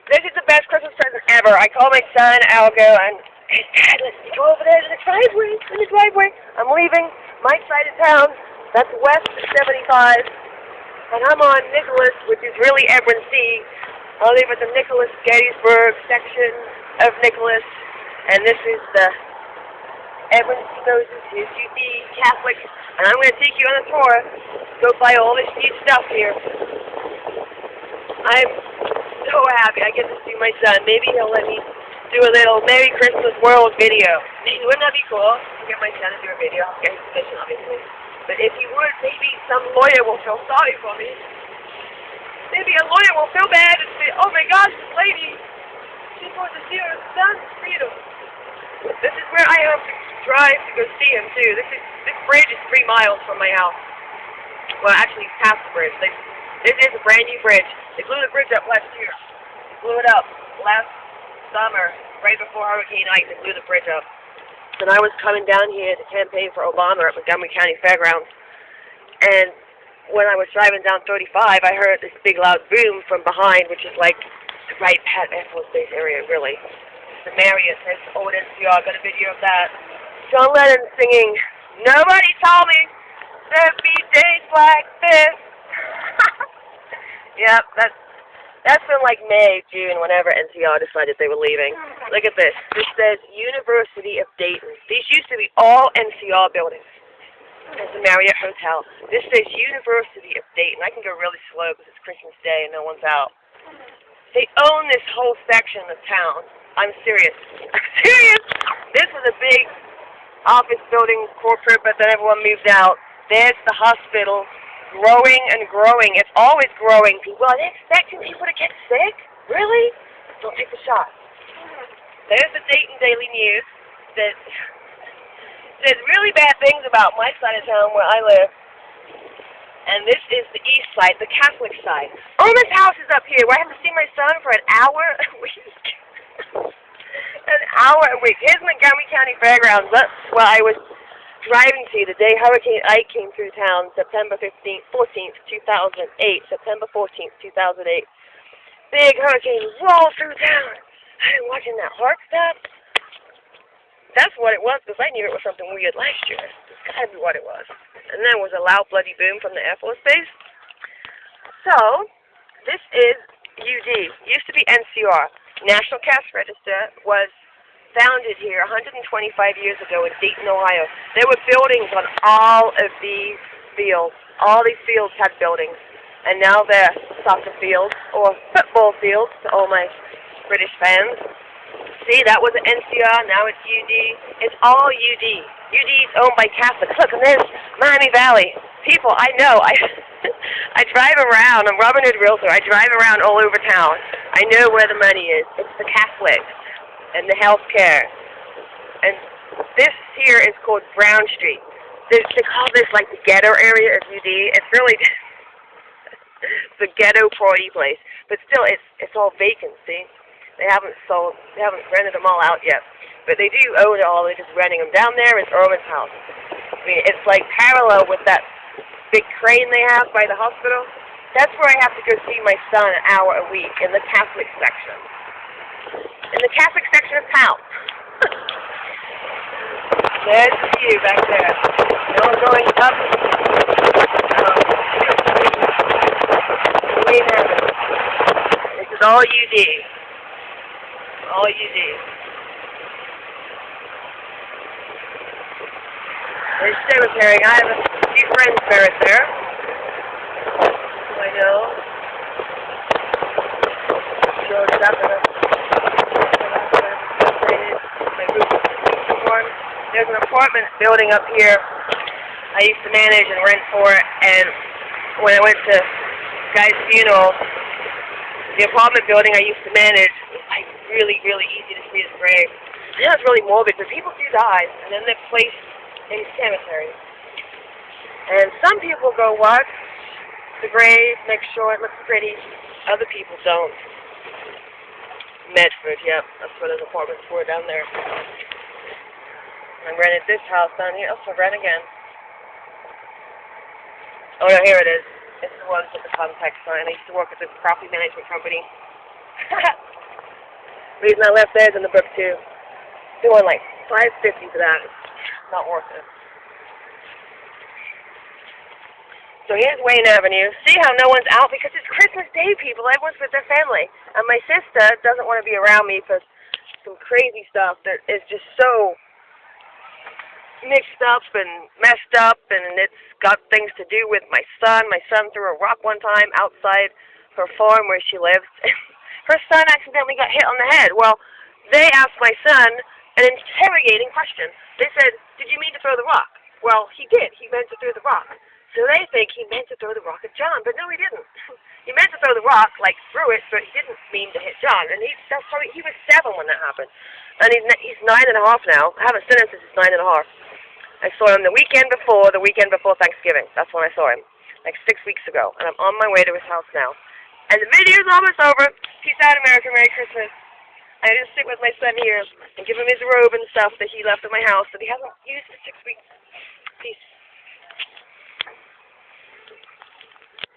This is the best Christmas present ever. I call my son Algo, and hey, Dad, let's go over there to the driveway. In the driveway. I'm leaving my side of town. That's west 75, and I'm on Nicholas, which is really Edwin C. I live at the Nicholas Gettysburg section of Nicholas, and this is the Edwin C. Moses, his UD Catholic, and I'm going to take you on a tour. Go buy all this new stuff here. I'm so happy I get to see my son. Maybe he'll let me do a little Merry Christmas World video. Maybe, wouldn't that be cool? Get my son to do a video. I'll get his permission, obviously. But if he would, maybe some lawyer will feel sorry for me. Maybe a lawyer will feel bad and say, oh my gosh, this lady, she's going to see her son's freedom. This is where I have to drive to go see him, too. This bridge is 3 miles from my house. Well, actually, it's past the bridge. This is a brand new bridge. They blew the bridge up last year. Blew it up last summer, right before Hurricane Ike. They blew the bridge up. And I was coming down here to campaign for Obama at Montgomery County Fairgrounds. And when I was driving down 35, I heard this big loud boom from behind, which is like right at Air Force Base area, really. The Marriott says old NCR. Got a video of that. John Lennon singing, "Nobody told me there'd be days like this." Yep, that's been like May, June, whenever NCR decided they were leaving. Look at this. This says University of Dayton. These used to be all NCR buildings. It's the Marriott Hotel. This says University of Dayton. I can go really slow because it's Christmas Day and no one's out. They own this whole section of town. I'm serious. I'm serious. This was a big office building, corporate, but then everyone moved out. There's the hospital, growing and growing. It's always growing. People, are they expecting people to get sick? Really? Don't take the shot. There's the Dayton Daily News that says really bad things about my side of town where I live. And this is the east side, the Catholic side. Oma's house is up here where I have to see my son for an hour a week. An hour a week. Here's Montgomery County Fairgrounds. That's where I was driving to the day Hurricane Ike came through town, September 14th, 2008. September 14th, 2008. Big hurricane rolled through town. I've been watching that hark stuff. That's what it was, because I knew it was something weird last year. It's got to be what it was. And then was a loud, bloody boom from the Air Force Base. So, this is UD. Used to be NCR. National Cash Register was founded here 125 years ago in Dayton, Ohio. There were buildings on all of these fields. All these fields had buildings. And now they're soccer fields or football fields to all my British fans. See, that was an NCR, now it's UD. It's all UD. UD is owned by Catholics. Look, and there's Miami Valley. People, I know. I drive around. I'm Robin Hood Realtor. I drive around all over town. I know where the money is. It's the Catholics and the health care. And this here is called Brown Street. They call this like the ghetto area of UD. It's really the ghetto party place. But still, it's all vacant, see? They haven't rented them all out yet. But they do own it all. They're just renting them. Down there is Irwin's house. I mean, it's like parallel with that big crane they have by the hospital. That's where I have to go see my son an hour a week in the Catholic section. In the Catholic section of town. There's the view back there. No one going up. This is all UD. All UD. There's cemetery. I have a few friends buried there. I know. Showed it up in there's an apartment building up here I used to manage and rent for, and when I went to Guy's funeral, the apartment building I used to manage was like really, really easy to see his grave. I know it's really morbid, but people do die, and then they're placed in cemeteries. And some people go watch the grave, make sure it looks pretty. Other people don't. Medford, yep, that's where those apartments were down there. I rented this house down here. Oh, so rent again. Oh, no, here it is. It's the one with the contact sign. I used to work at this property management company. The reason I left theirs in the book too. Doing like $5.50 for that. It's not worth it. So here's Wayne Avenue. See how no one's out? Because it's Christmas Day, people. Everyone's with their family. And my sister doesn't want to be around me for some crazy stuff that is just so mixed up and messed up, and it's got things to do with my son. My son threw a rock one time outside her farm where she lives. Her son accidentally got hit on the head. Well, they asked my son an interrogating question. They said, "Did you mean to throw the rock?" Well, he did. He meant to throw the rock. So they think he meant to throw the rock at John, but no, he didn't. He meant to throw the rock, like threw it, but he didn't mean to hit John. And he was 7 when that happened, and he's 9.5 now. I haven't seen him since he's 9.5. I saw him the weekend before Thanksgiving. That's when I saw him, like 6 weeks ago, and I'm on my way to his house now. And the video's almost over. Peace out, America. Merry Christmas. I just sit with my son here and give him his robe and stuff that he left at my house that he hasn't used for 6 weeks. Peace.